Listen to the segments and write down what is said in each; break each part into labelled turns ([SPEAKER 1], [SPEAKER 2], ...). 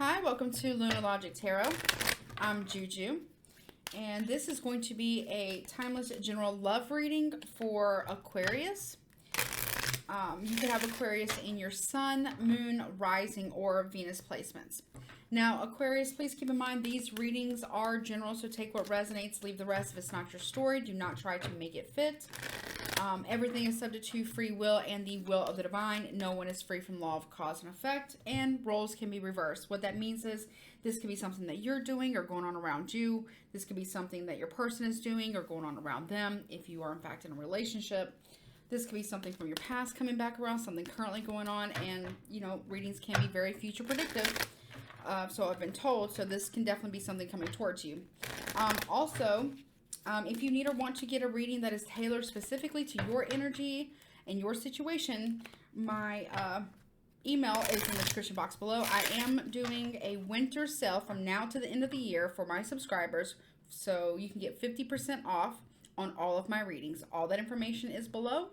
[SPEAKER 1] Hi, welcome to Lunar Logic Tarot. I'm Juju, and this is going to be a timeless general love reading for Aquarius. You could have Aquarius in your sun, moon, rising, or Venus placements. Now, Aquarius, please keep in mind these readings are general, so take what resonates, leave the rest if it's not your story. Do not try to make it fit. Everything is subject to free will and the will of the divine. No one is free from law of cause and effect, and roles can be reversed. What that means is this could be something that you're doing or going on around you. This could be something that your person is doing or going on around them if you are in fact in a relationship. This could be something from your past coming back around, something currently going on, and readings can be very future predictive. So I've been told, so this can definitely be something coming towards you. If you need or want to get a reading that is tailored specifically to your energy and your situation, my email is in the description box below. I am doing a winter sale from now to the end of the year for my subscribers, so you can get 50% off on all of my readings. All that information is below,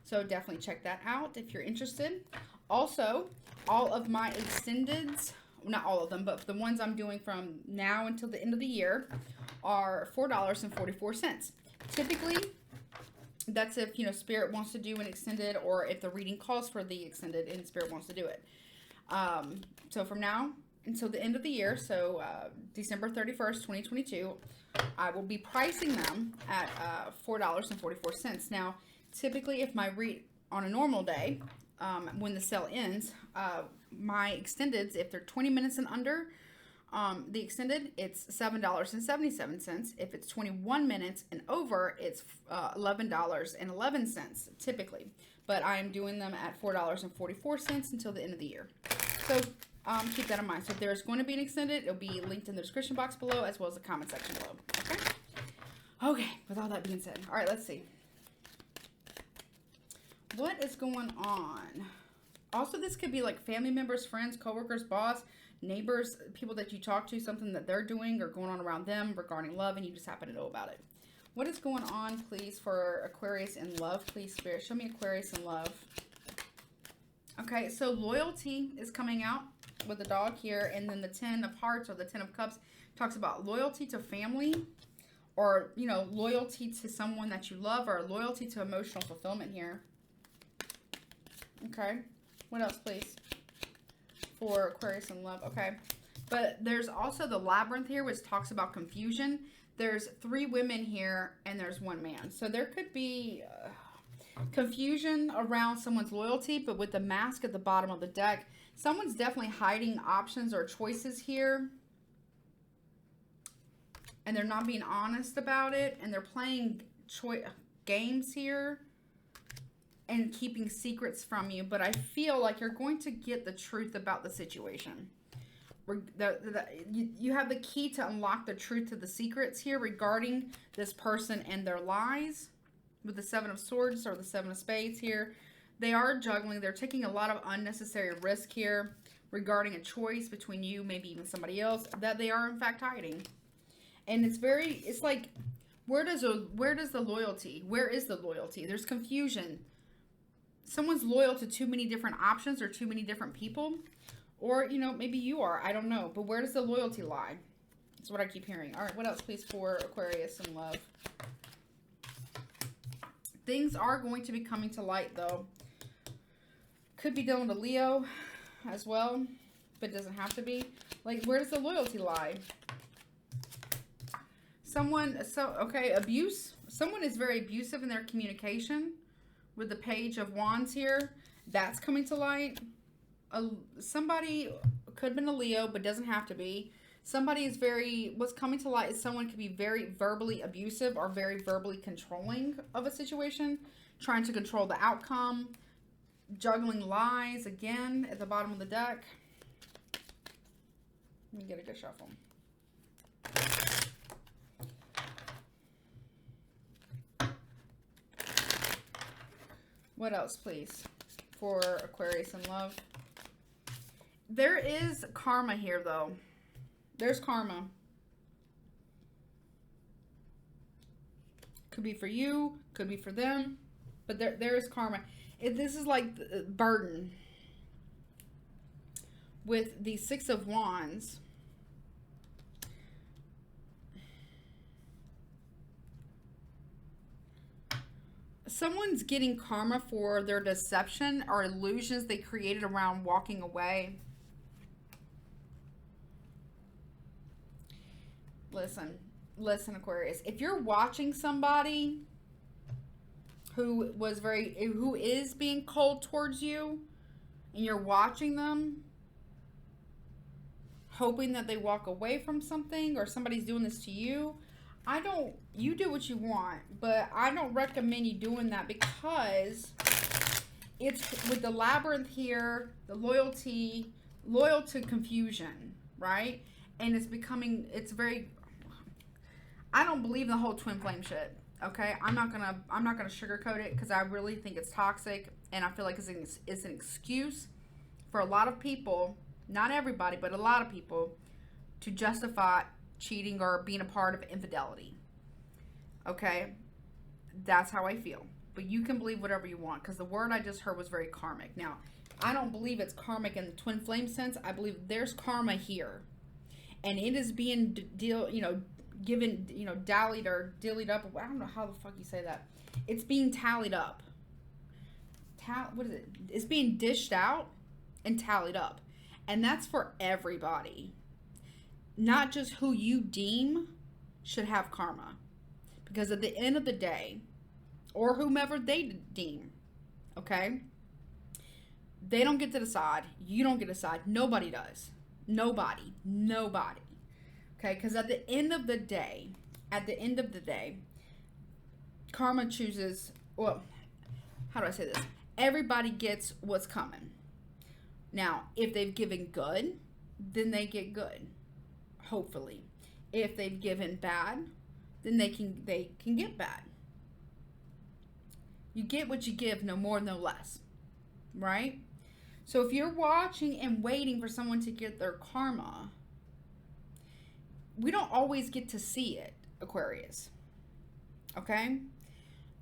[SPEAKER 1] so definitely check that out if you're interested. Also, all of my extendeds, not all of them, but the ones I'm doing from now until the end of the year are $4.44. Typically, that's if Spirit wants to do an extended, or if the reading calls for the extended and Spirit wants to do it. So from now until the end of the year, so December 31st, 2022, I will be pricing them at $4.44. Now, typically, if my read on a normal day, when the sale ends, my extendeds, if they're 20 minutes and under, the extended, it's $7.77. If it's 21 minutes and over, it's $11.11 typically. But I am doing them at $4.44 until the end of the year. So keep that in mind. So if there's going to be an extended, it'll be linked in the description box below as well as the comment section below. Okay? Okay, with all that being said. All right, let's see. What is going on? Also, this could be like family members, friends, coworkers, boss, neighbors, people that you talk to, something that they're doing or going on around them regarding love, and you just happen to know about it. What is going on, please, for Aquarius in love? Please, Spirit, show me Aquarius in love. Okay, so loyalty is coming out with the dog here, and then the 10 of hearts or the 10 of cups talks about loyalty to family, or, loyalty to someone that you love, or loyalty to emotional fulfillment here. Okay, what else, please, for Aquarius in love? Okay, but there's also the labyrinth here, which talks about confusion. There's 3 women here and there's 1 man, so there could be confusion around someone's loyalty. But with the mask at the bottom of the deck, someone's definitely hiding options or choices here, and they're not being honest about it, and they're playing games here and keeping secrets from you. But I feel like you're going to get the truth about the situation. You have the key to unlock the truth to the secrets here regarding this person and their lies. With the 7 of swords or the 7 of spades here, they are juggling. They're taking a lot of unnecessary risk here regarding a choice between you, maybe even somebody else, that they are in fact hiding. And it's like, where does the loyalty? Where is the loyalty? There's confusion. Someone's loyal to too many different options or too many different people. Or, maybe you are. I don't know. But where does the loyalty lie? That's what I keep hearing. All right, what else, please, for Aquarius in love? Things are going to be coming to light, though. Could be dealing with a Leo as well, but it doesn't have to be. Like, where does the loyalty lie? Abuse. Someone is very abusive in their communication. With the Page of Wands here, that's coming to light. Somebody could have been a Leo, but doesn't have to be. What's coming to light is someone could be very verbally abusive or very verbally controlling of a situation, trying to control the outcome, juggling lies again at the bottom of the deck. Let me get a good shuffle. What else, please, for Aquarius in love? There is karma here, though. There's karma. Could be for you, could be for them, but there is karma. This is like burden. with the Six of Wands, someone's getting karma for their deception or illusions they created around walking away. Listen, Aquarius. If you're watching somebody who is being cold towards you, and you're watching them, hoping that they walk away from something, or somebody's doing this to you, you do what you want, but I don't recommend you doing that, because it's with the labyrinth here, the loyal to confusion, right? And it's very, I don't believe in the whole twin flame shit. Okay, I'm not gonna sugarcoat it, because I really think it's toxic, and I feel like it's an excuse for a lot of people, not everybody, but a lot of people, to justify cheating or being a part of infidelity. Okay, that's how I feel. But you can believe whatever you want, because the word I just heard was very karmic. Now, I don't believe it's karmic in the twin flame sense. I believe there's karma here, and it is being given, dallied or dillied up. I don't know how the fuck you say that. It's being tallied up. What is it? It's being dished out and tallied up. And that's for everybody. Not just who you deem should have karma. Because at the end of the day, or whomever they deem, okay? They don't get to decide. You don't get to decide. Nobody does. Nobody. Okay, because at the end of the day, karma chooses, well, how do I say this? Everybody gets what's coming. Now, if they've given good, then they get good, hopefully. If they've given bad, then they can get bad. You get what you give, no more, no less, right? So if you're watching and waiting for someone to get their karma, we don't always get to see it, Aquarius. Okay?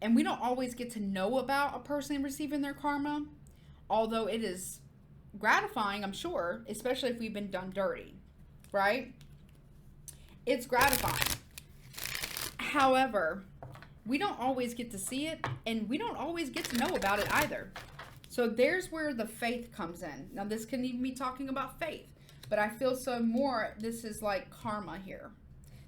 [SPEAKER 1] And we don't always get to know about a person receiving their karma, although it is gratifying, I'm sure, especially if we've been done dirty, right? It's gratifying. However, we don't always get to see it, and we don't always get to know about it either. So there's where the faith comes in. Now, this can even be talking about faith. But I feel this is like karma here.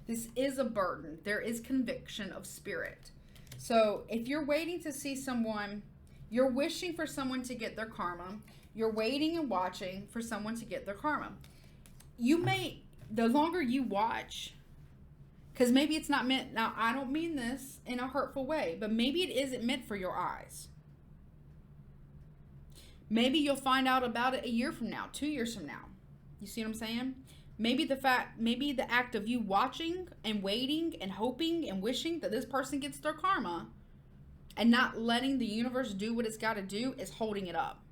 [SPEAKER 1] This is a burden. There is conviction of spirit. So if you're waiting to see someone, you're wishing for someone to get their karma. You're waiting and watching for someone to get their karma. The longer you watch, because maybe it's not meant, now I don't mean this in a hurtful way, but maybe it isn't meant for your eyes. Maybe you'll find out about it a year from now, 2 years from now. You see what I'm saying? Maybe the act of you watching and waiting and hoping and wishing that this person gets their karma and not letting the universe do what it's got to do is holding it up.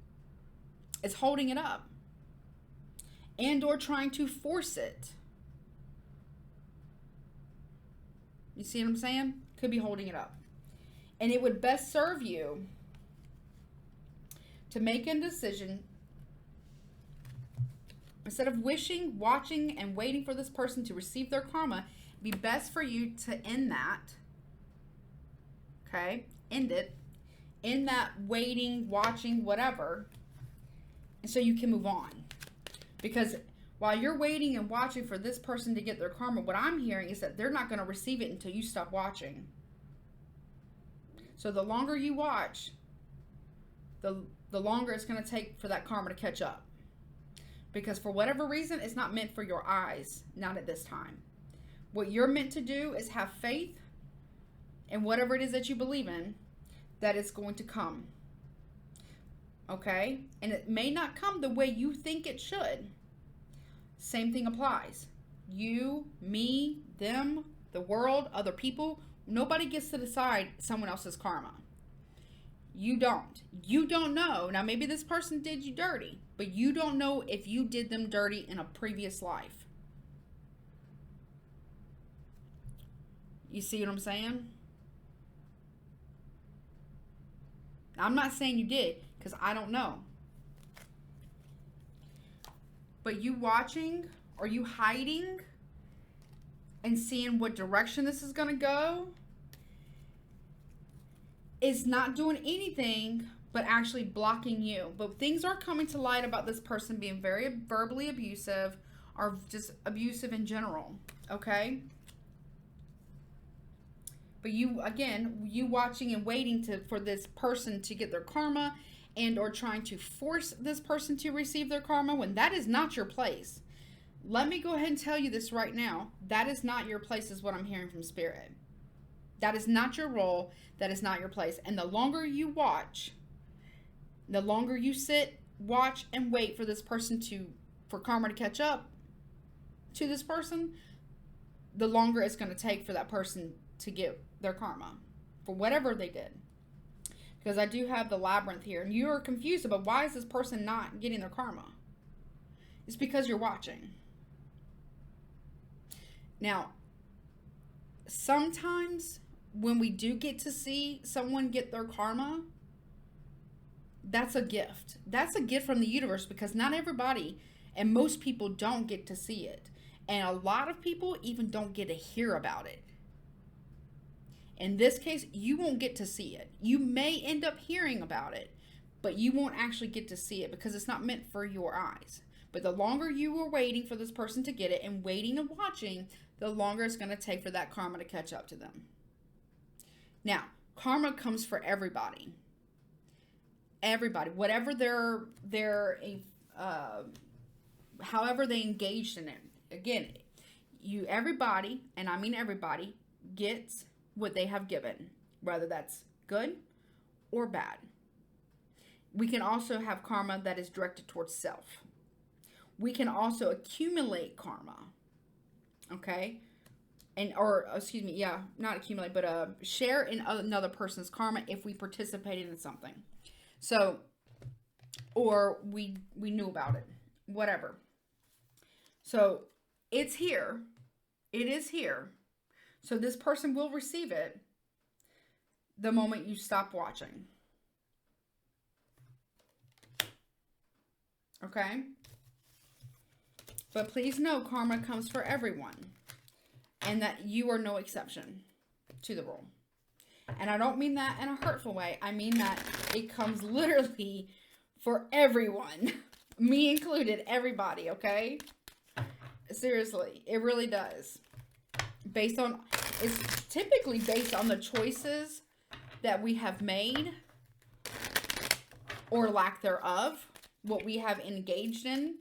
[SPEAKER 1] It's holding it up. And or trying to force it. You see what I'm saying? Could be holding it up. And it would best serve you to make a decision. Instead of wishing, watching, and waiting for this person to receive their karma, it'd be best for you to end that. Okay? End it. End that waiting, watching, whatever. And so you can move on. Because while you're waiting and watching for this person to get their karma, what I'm hearing is that they're not going to receive it until you stop watching. So the longer you watch, the longer it's going to take for that karma to catch up. Because for whatever reason, it's not meant for your eyes, not at this time. What you're meant to do is have faith in whatever it is that you believe in, that it's going to come. Okay? And it may not come the way you think it should. Same thing applies. You, me, them, the world, other people, nobody gets to decide someone else's karma. You don't. You don't know. Now, maybe this person did you dirty, but you don't know if you did them dirty in a previous life. You see what I'm saying? I'm not saying you did, because I don't know. But you watching or you hiding and seeing what direction this is going to go is not doing anything but actually blocking you. But things are coming to light about this person being very verbally abusive or just abusive in general, okay? But you, again, you watching and waiting for this person to get their karma and or trying to force this person to receive their karma when that is not your place. Let me go ahead and tell you this right now. That is not your place is what I'm hearing from Spirit. That is not your role. That is not your place. And the longer you watch, the longer you sit, watch, and wait for this person for karma to catch up to this person, the longer it's going to take for that person to get their karma for whatever they did. Because I do have the labyrinth here, and you're confused about why is this person not getting their karma. It's because you're watching. Now, sometimes when we do get to see someone get their karma, that's a gift. That's a gift from the universe, because not everybody and most people don't get to see it. And a lot of people even don't get to hear about it. In this case, you won't get to see it. You may end up hearing about it, but you won't actually get to see it because it's not meant for your eyes. But the longer you are waiting for this person to get it and waiting and watching, the longer it's going to take for that karma to catch up to them. Now, karma comes for everybody. Everybody, whatever however they engaged in it. Again, everybody, and I mean everybody, gets what they have given, whether that's good or bad. We can also have karma that is directed towards self. We can also accumulate karma, okay? Not accumulate, but share in another person's karma if we participated in something. So, or we knew about it, whatever. So, it's here. It is here. So this person will receive it the moment you stop watching. Okay? But please know karma comes for everyone. And that you are no exception to the rule. And I don't mean that in a hurtful way. I mean that it comes literally for everyone. Me included, everybody, okay? Seriously, it really does. It's typically based on the choices that we have made or lack thereof, what we have engaged in,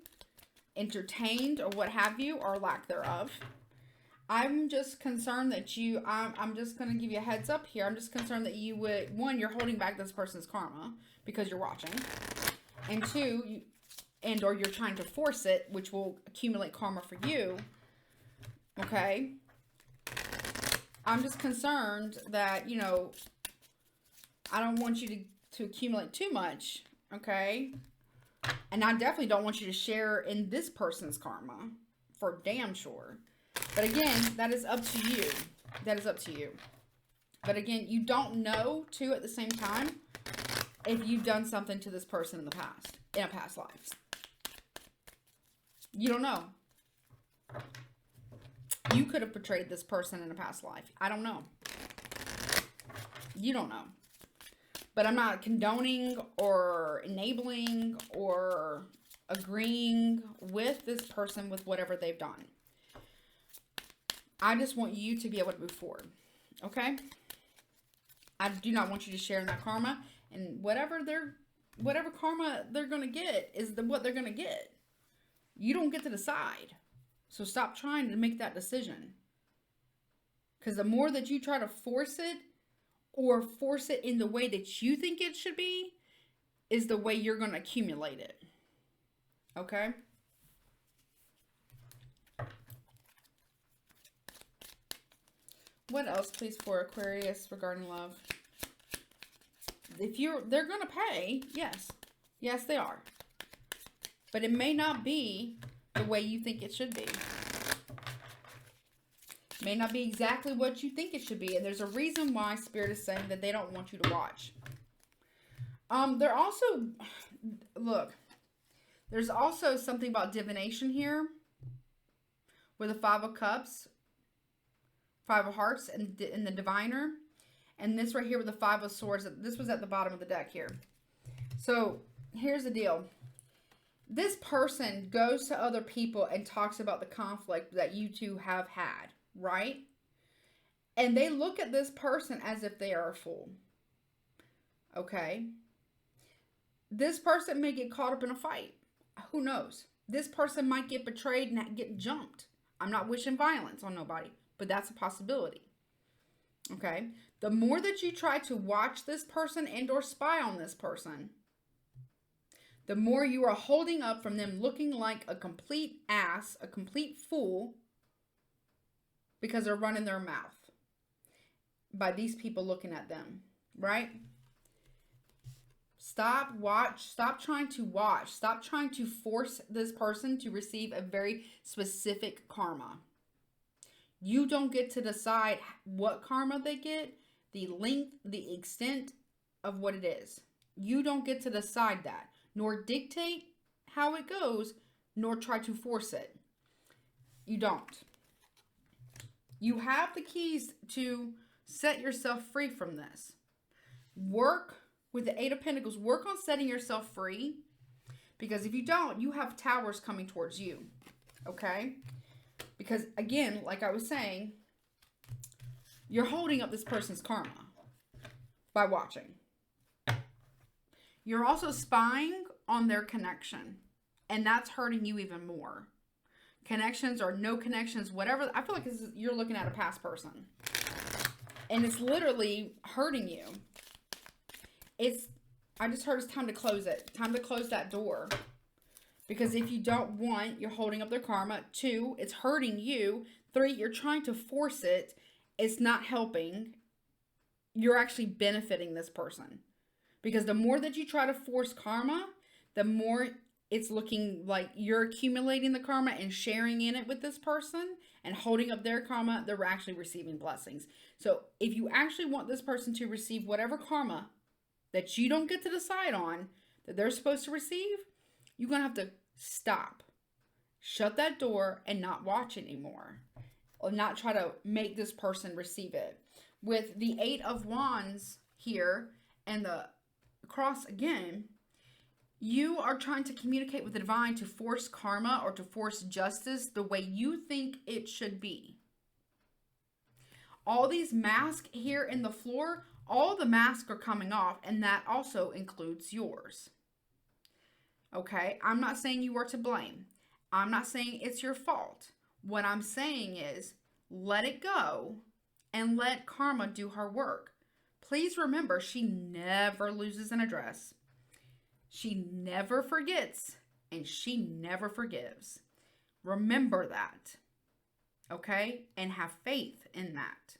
[SPEAKER 1] entertained, or what have you, or lack thereof. I'm just concerned that I'm just going to give you a heads up here. I'm just concerned that you would, one, you're holding back this person's karma because you're watching. And two, or you're trying to force it, which will accumulate karma for you. Okay? I'm just concerned that, I don't want you to accumulate too much. Okay? And I definitely don't want you to share in this person's karma. For damn sure. But again, that is up to you. That is up to you. But again, you don't know, too, at the same time, if you've done something to this person in the past. In a past life. You don't know. You could have betrayed this person in a past life. I don't know. You don't know. But I'm not condoning or enabling or agreeing with this person with whatever they've done. I just want you to be able to move forward. Okay? I do not want you to share in that karma. And whatever karma they're going to get is what they're going to get. You don't get to decide. So stop trying to make that decision. Because the more that you try to force it, or force it in the way that you think it should be, is the way you're going to accumulate it. Okay? What else, please, for Aquarius regarding love? They're going to pay, yes. Yes, they are. But it may not be the way you think it should be. May not be exactly what you think it should be. And there's a reason why Spirit is saying that they don't want you to watch. They're also, look, There's also something about divination here with the Five of Cups, Five of Hearts, and the Diviner. And this right here with the Five of Swords. This was at the bottom of the deck here. So here's the deal. This person goes to other people and talks about the conflict that you two have had, right? And they look at this person as if they are a fool. Okay? This person may get caught up in a fight. Who knows? This person might get betrayed and get jumped. I'm not wishing violence on nobody, but that's a possibility. Okay? The more that you try to watch this person and or spy on this person, the more you are holding up from them looking like a complete ass, a complete fool, because they're running their mouth by these people looking at them, right? Stop trying to watch. Stop trying to force this person to receive a very specific karma. You don't get to decide what karma they get, the length, the extent of what it is. You don't get to decide that, nor dictate how it goes, nor try to force it. You don't. You have the keys to set yourself free from this. Work with the Eight of Pentacles. Work on setting yourself free, because if you don't, you have towers coming towards you. Okay? Because again, like I was saying, you're holding up this person's karma by watching. You're also spying on their connection, and that's hurting you even more. Connections or no connections, whatever. I feel like you're looking at a past person, and it's literally hurting you. I just heard it's time to close it. Time to close that door. Because if you don't want, you're holding up their karma. 2, it's hurting you. 3, you're trying to force it. It's not helping. You're actually benefiting this person. Because the more that you try to force karma, the more it's looking like you're accumulating the karma and sharing in it with this person and holding up their karma. They're actually receiving blessings. So if you actually want this person to receive whatever karma that you don't get to decide on, that they're supposed to receive, you're going to have to stop. Shut that door and not watch anymore. Or not try to make this person receive it. With the Eight of Wands here and the cross again, you are trying to communicate with the divine to force karma or to force justice the way you think it should be. All these masks here in the floor, all the masks are coming off, and that also includes yours. Okay, I'm not saying you are to blame. I'm not saying it's your fault. What I'm saying is let it go and let karma do her work. Please remember, she never loses an address. She never forgets, and she never forgives. Remember that, okay? And have faith in that.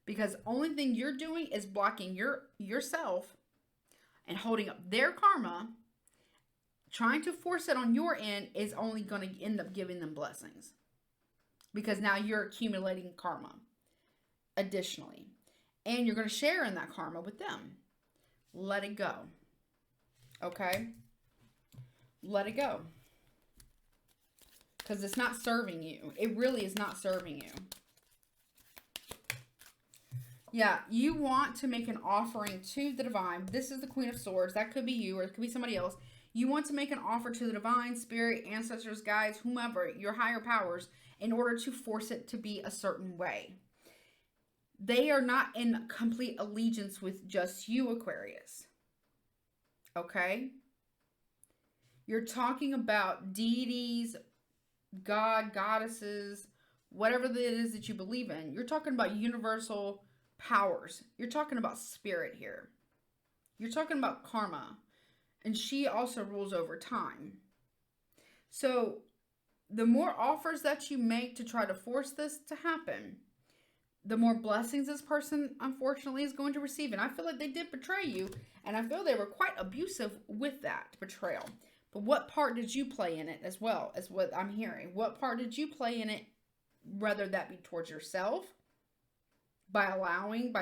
[SPEAKER 1] Because only thing you're doing is blocking yourself and holding up their karma. Trying to force it on your end is only going to end up giving them blessings. Because now you're accumulating karma additionally. And you're going to share in that karma with them. Let it go. Okay? Let it go. Because it's not serving you. It really is not serving you. Yeah, you want to make an offering to the divine. This is the Queen of Swords. That could be you or it could be somebody else. You want to make an offer to the divine, spirit, ancestors, guides, whomever, your higher powers, in order to force it to be a certain way. They are not in complete allegiance with just you, Aquarius. Okay? You're talking about deities, God, goddesses, whatever it is that you believe in. You're talking about universal powers. You're talking about spirit here. You're talking about karma. And she also rules over time. So the more offers that you make to try to force this to happen, the more blessings this person, unfortunately, is going to receive. And I feel like they did betray you. And I feel they were quite abusive with that betrayal. But what part did you play in it as well, as what I'm hearing? What part did you play in it, whether that be towards yourself, by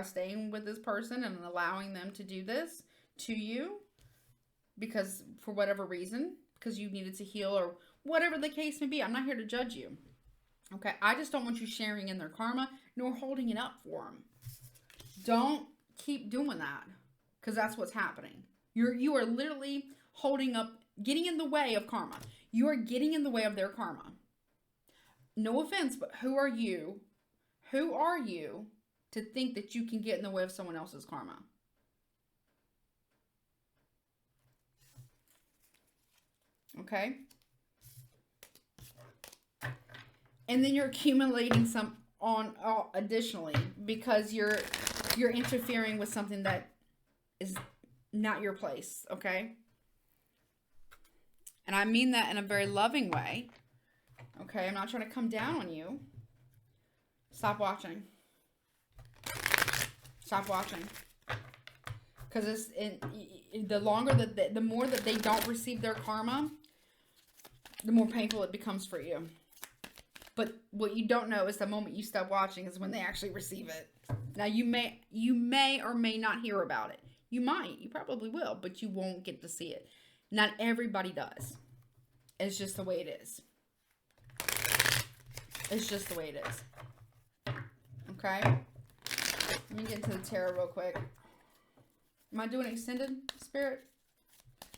[SPEAKER 1] staying with this person and allowing them to do this to you? because for whatever reason, because you needed to heal or whatever the case may be. I'm not here to judge you. Okay, I just don't want you sharing in their karma nor holding it up for them. Don't keep doing that, because that's what's happening. You are literally holding up, getting in the way of karma. You are getting in the way of their karma. No offense, but who are you? Who are you to think that you can get in the way of someone else's karma? Okay? And then you're accumulating some on additionally, because you're interfering with something that is not your place, okay? And I mean that in a very loving way. Okay, I'm not trying to come down on you. Stop watching. Stop watching. Because the longer that the more that they don't receive their karma, the more painful it becomes for you. But what you don't know is the moment you stop watching is when they actually receive it. Now you may or may not hear about it. You might, you probably will, but you won't get to see it. Not everybody does. It's just the way it is. It's just the way it is. Okay? Let me get into the tarot real quick. Am I doing extended, Spirit?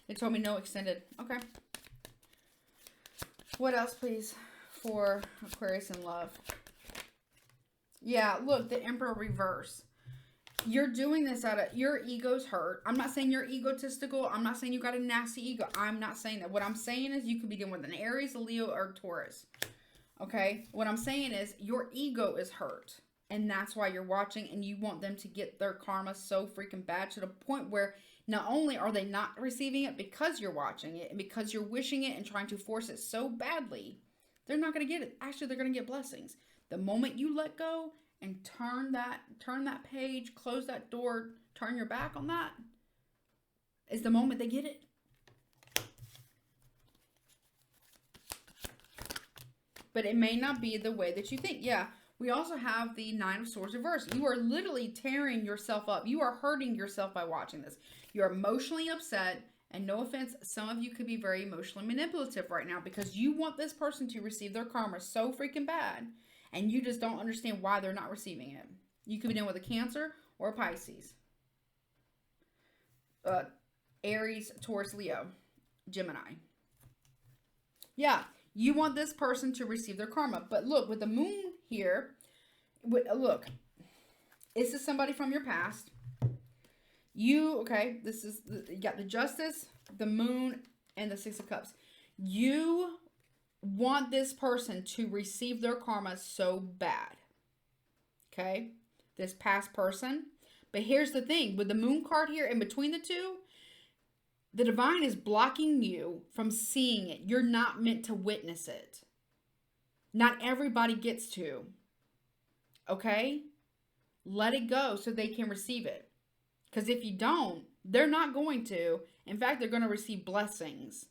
[SPEAKER 1] They told me no extended. Okay. What else, please, for Aquarius in love? Yeah, look, the Emperor reverse. You're doing this out of, your ego's hurt. I'm not saying you're egotistical. I'm not saying you got a nasty ego. I'm not saying that. What I'm saying is you could be dealing with an Aries, a Leo, or a Taurus. Okay? What I'm saying is your ego is hurt. And that's why you're watching, and you want them to get their karma so freaking bad to the point where not only are they not receiving it because you're watching it and because you're wishing it and trying to force it so badly, they're not going to get it. Actually, they're going to get blessings. The moment you let go and turn that page, close that door, turn your back on that, is the moment they get it. But it may not be the way that you think. Yeah, we also have the Nine of Swords reversed. You are literally tearing yourself up. You are hurting yourself by watching this. You're emotionally upset. And no offense, some of you could be very emotionally manipulative right now because you want this person to receive their karma so freaking bad. And you just don't understand why they're not receiving it. You could be dealing with a Cancer or a Pisces. Aries, Taurus, Leo, Gemini. Yeah, you want this person to receive their karma. But look, with the moon here, look, this is somebody from your past. You got the Justice, the Moon, and the Six of Cups. You want this person to receive their karma so bad. Okay? This past person. But here's the thing. With the Moon card here in between the two, the divine is blocking you from seeing it. You're not meant to witness it. Not everybody gets to. Okay? Let it go so they can receive it. Because if you don't, they're not going to. In fact, they're going to receive blessings.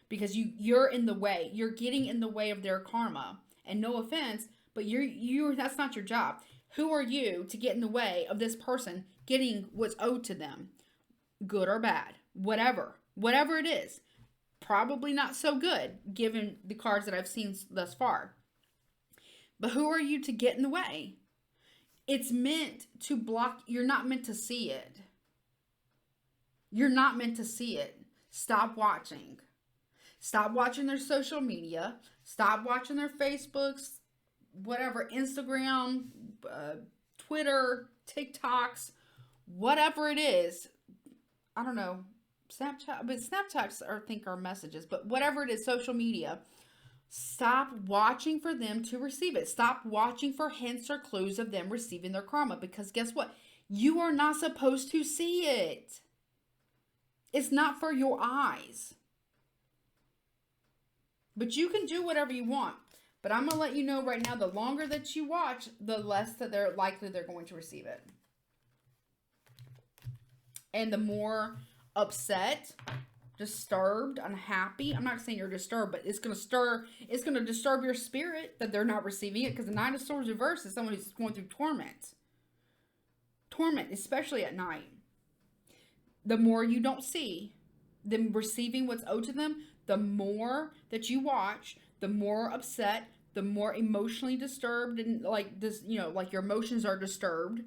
[SPEAKER 1] Because you're in the way. You're getting in the way of their karma. And no offense, but that's not your job. Who are you to get in the way of this person getting what's owed to them? Good or bad. Whatever. Whatever it is. Probably not so good, given the cards that I've seen thus far. But who are you to get in the way? It's meant to block. You're not meant to see it. You're not meant to see it. Stop watching. Stop watching their social media. Stop watching their Facebooks, whatever, Instagram, Twitter, TikToks, whatever it is. I don't know. Snapchat, but Snapchats I think are messages, but whatever it is, social media. Stop watching for them to receive it. Stop watching for hints or clues of them receiving their karma, because guess what? You are not supposed to see it. It's not for your eyes. But you can do whatever you want. But I'm going to let you know right now, the longer that you watch, the less that they're going to receive it. And the more upset, disturbed, unhappy. I'm not saying you're disturbed, but it's going to disturb your spirit that they're not receiving it, because the Nine of Swords reverse is someone who's going through torment. Torment, especially at night. The more you don't see, them receiving what's owed to them, the more that you watch, the more upset, the more emotionally disturbed, and like this, like your emotions are disturbed,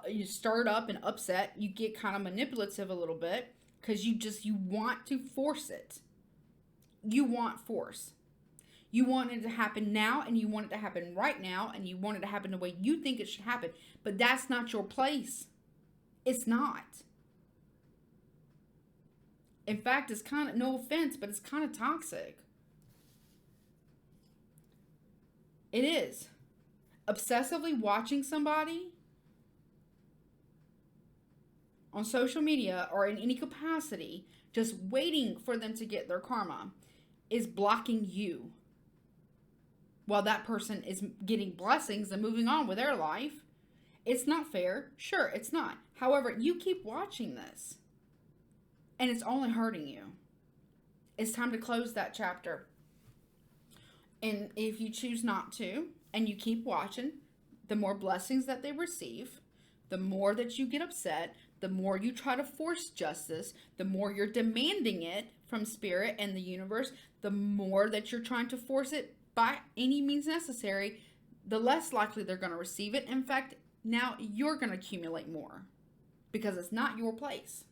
[SPEAKER 1] you stirred up and upset, you get kind of manipulative a little bit because you want to force it. You want force. You want it to happen now, and you want it to happen right now, and you want it to happen the way you think it should happen. But that's not your place. It's not. In fact, it's kind of, no offense, but it's kind of toxic. It is. Obsessively watching somebody on social media or in any capacity, just waiting for them to get their karma, is blocking you. While that person is getting blessings and moving on with their life. It's not fair. Sure, it's not. However, you keep watching this, and it's only hurting you. It's time to close that chapter. And if you choose not to, and you keep watching, the more blessings that they receive, the more that you get upset, the more you try to force justice, the more you're demanding it from spirit and the universe, the more that you're trying to force it by any means necessary, the less likely they're going to receive it. In fact, now you're going to accumulate more because it's not your place.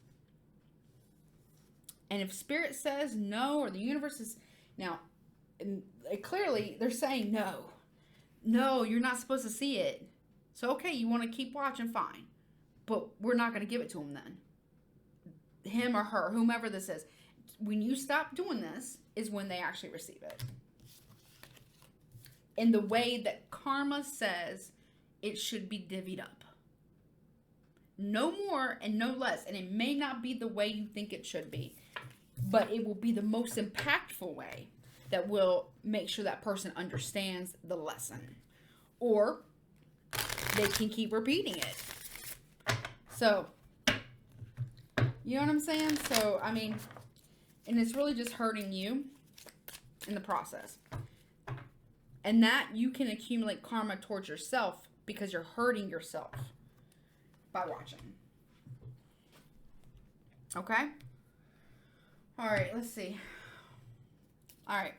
[SPEAKER 1] And if spirit says no, or the universe is, now, clearly they're saying no. No, you're not supposed to see it. So, okay, you want to keep watching, fine. But we're not going to give it to him then. Him or her, whomever this is. When you stop doing this is when they actually receive it. In the way that karma says it should be divvied up. No more and no less. And it may not be the way you think it should be. But it will be the most impactful way that will make sure that person understands the lesson. Or they can keep repeating it. So, you know what I'm saying? So, I mean, and it's really just hurting you in the process. And that you can accumulate karma towards yourself because you're hurting yourself by watching. Okay? All right, let's see. All right.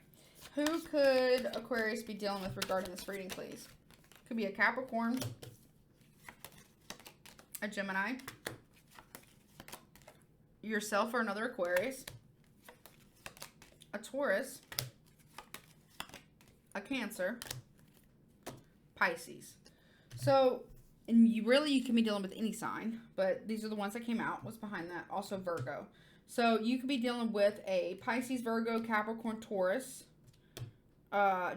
[SPEAKER 1] Who could Aquarius be dealing with regarding this reading, please? Could be a Capricorn, a Gemini, yourself or another Aquarius, a Taurus, a Cancer, Pisces. So, and you can be dealing with any sign, but these are the ones that came out. What's behind that? Also Virgo. So you could be dealing with a Pisces, Virgo, Capricorn, Taurus,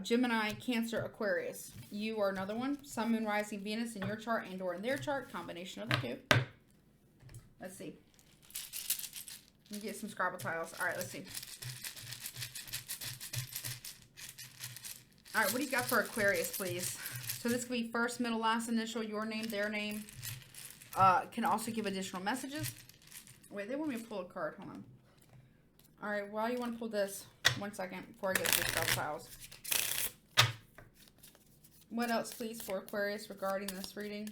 [SPEAKER 1] Gemini, Cancer, Aquarius. You are another one. Sun, Moon, Rising, Venus in your chart and or in their chart. Combination of the two. Let's see. Let me get some Scrabble tiles. All right, let's see. All right, what do you got for Aquarius, please? So this could be first, middle, last initial, your name, their name. Can also give additional messages. Wait, they want me to pull a card. Hold on. All right, while you want to pull this, 1 second before I get to the Scrabble tiles. What else, please, for Aquarius regarding this reading?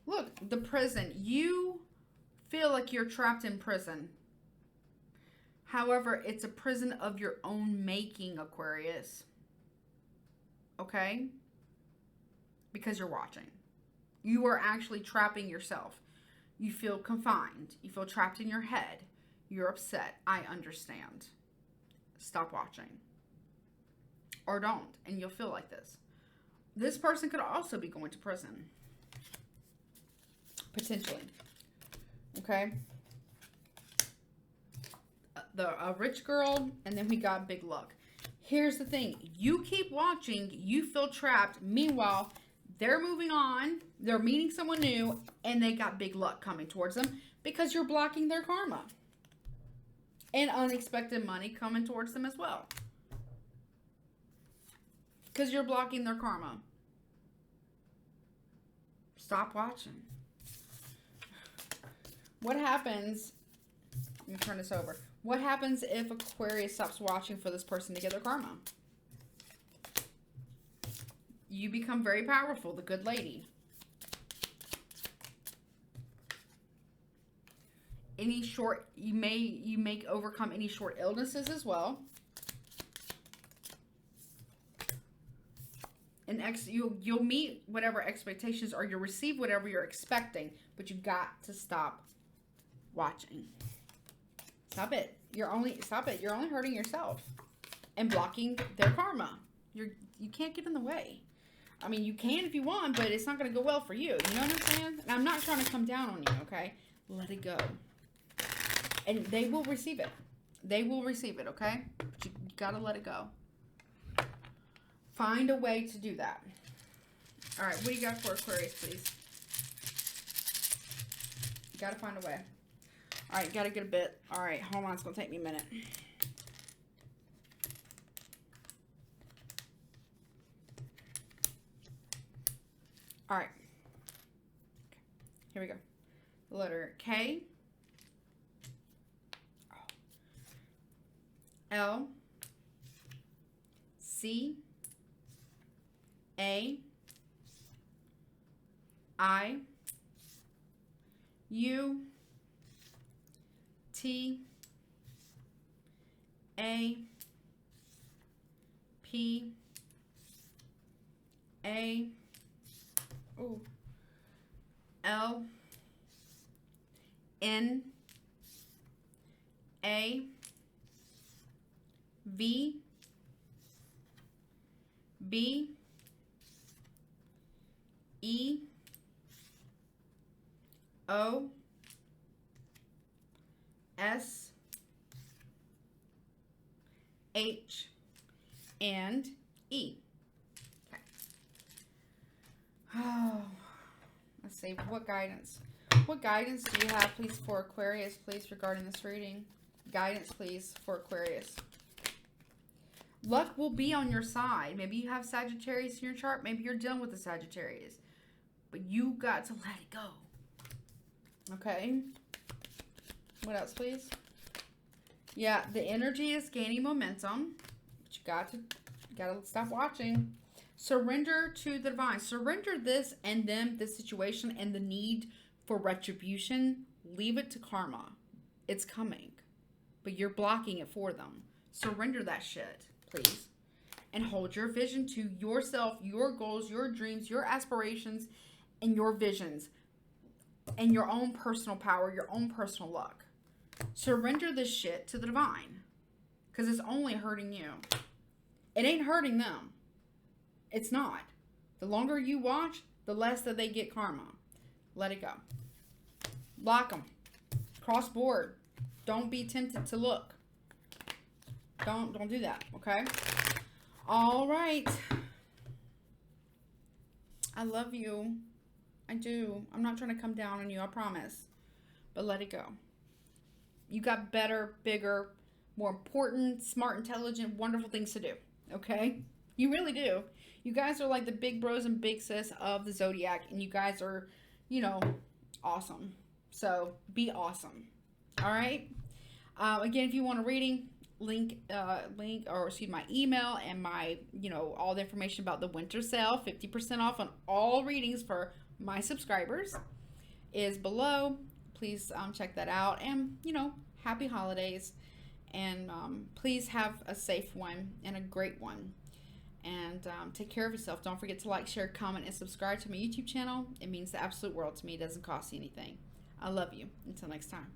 [SPEAKER 1] Look, the prison. You feel like you're trapped in prison. However, it's a prison of your own making, Aquarius. Okay? Because you're watching. You are actually trapping yourself. You feel confined. You feel trapped in your head. You're upset. I understand. Stop watching. Or don't, and you'll feel like this. This person could also be going to prison. Potentially. Okay? A rich girl, and then we got big luck. Here's the thing. You keep watching. You feel trapped. Meanwhile, they're moving on. They're meeting someone new, and they got big luck coming towards them because you're blocking their karma. And unexpected money coming towards them as well. Because you're blocking their karma. Stop watching. What happens... Let me turn this over. What happens if Aquarius stops watching for this person to get their karma? You become very powerful, the good lady. you may overcome any short illnesses as well. And you'll meet whatever expectations, or you'll receive whatever you're expecting, but you got to stop watching. Stop it. You're only hurting yourself and blocking their karma. You can't get in the way. I mean, you can if you want, but it's not going to go well for you. You know what I'm saying? And I'm not trying to come down on you, okay? Let it go. And they will receive it. They will receive it, okay? But you got to let it go. Find a way to do that. All right, what do you got for Aquarius, please? You got to find a way. All right, got to get a bit. All right, hold on. It's going to take me a minute. All right. Here we go. The letter K, L, C, A, I, U, T, A, P, A, L, N, A, V, B, E, O, S, H, and E. Okay. Oh, let's see. What guidance? What guidance do you have, please, for Aquarius, please, regarding this reading? Guidance, please, for Aquarius. Luck will be on your side. Maybe you have Sagittarius in your chart. Maybe you're dealing with a Sagittarius. But you got to let it go. Okay? What else, please? Yeah, the energy is gaining momentum. But you got to stop watching. Surrender to the divine. Surrender this and them, this situation, and the need for retribution. Leave it to karma. It's coming. But you're blocking it for them. Surrender that shit, please. And hold your vision to yourself, your goals, your dreams, your aspirations, and your visions. And your own personal power, your own personal luck. Surrender this shit to the divine. Because it's only hurting you. It ain't hurting them. It's not. The longer you watch, the less that they get karma. Let it go. Block them. Cross board. Don't be tempted to look. Don't do that, okay? All right. I love you. I do. I'm not trying to come down on you, I promise. But let it go. You got better, bigger, more important, smart, intelligent, wonderful things to do, okay? You really do. You guys are like the big bros and big sis of the Zodiac, and you guys are, you know, awesome. So be awesome. All right. Again, if you want a reading, my email and my, all the information about the winter sale, 50% off on all readings for my subscribers is below. Please check that out, and happy holidays, and please have a safe one and a great one, and take care of yourself. Don't forget to like, share, comment, and subscribe to my YouTube channel. It means the absolute world to me. It doesn't cost you anything. I love you. Until next time.